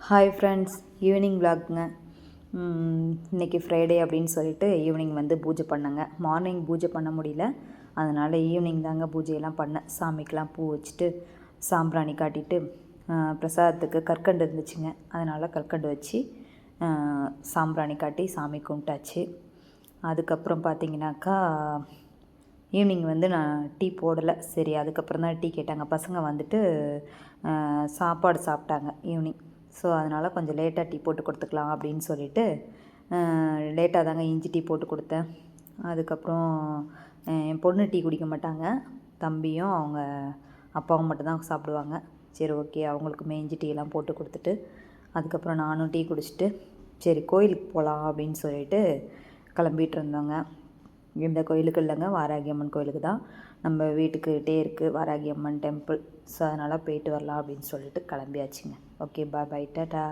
Hi friends, evening விலாகுங்க. இன்றைக்கி Friday அப்படின்னு சொல்லிட்டு ஈவினிங் வந்து பூஜை பண்ணேங்க. மார்னிங் பூஜை பண்ண முடியல, அதனால் ஈவினிங் தாங்க பூஜையெல்லாம் பண்ணேன். சாமிக்கெலாம் பூ வச்சுட்டு சாம்பிராணி காட்டிட்டு பிரசாதத்துக்கு கற்கண்டு இருந்துச்சுங்க, அதனால் கற்கண்டு வச்சு சாம்பிராணி காட்டி சாமி கும்பிட்டாச்சு. அதுக்கப்புறம் பார்த்திங்கனாக்கா ஈவினிங் வந்து நான் டீ போடலை. சரி, அதுக்கப்புறம் தான் டீ கேட்டாங்க பசங்க. வந்துட்டு சாப்பாடு சாப்பிட்டாங்க ஈவினிங். ஸோ அதனால் கொஞ்சம் லேட்டாக டீ போட்டு கொடுத்துக்கலாம் அப்படின்னு சொல்லிவிட்டு லேட்டாக தாங்க இஞ்சி டீ போட்டு கொடுத்தேன். அதுக்கப்புறம் என் பொண்ணு டீ குடிக்க மாட்டாங்க, தம்பியும் அவங்க அப்பாவும் மட்டும்தான் சாப்பிடுவாங்க. சரி, ஓகே, அவங்களுக்குமே இஞ்சி டீயெல்லாம் போட்டு கொடுத்துட்டு அதுக்கப்புறம் நானும் டீ குடிச்சிட்டு சரி கோயிலுக்கு போகலாம் அப்படின்னு சொல்லிட்டு கிளம்பிகிட்டு இருந்தோங்க. இந்த கோயிலுக்கு இல்லைங்க, வாராகி அம்மன் கோயிலுக்கு தான். நம்ம வீட்டுக்கிட்டே இருக்குது வாராகி அம்மன் டெம்பிள். ஸோ அதனால் போயிட்டு வரலாம் அப்படின்னு சொல்லிட்டு கிளம்பியாச்சுங்க. ஓகே, பாய் பாய், டாடா.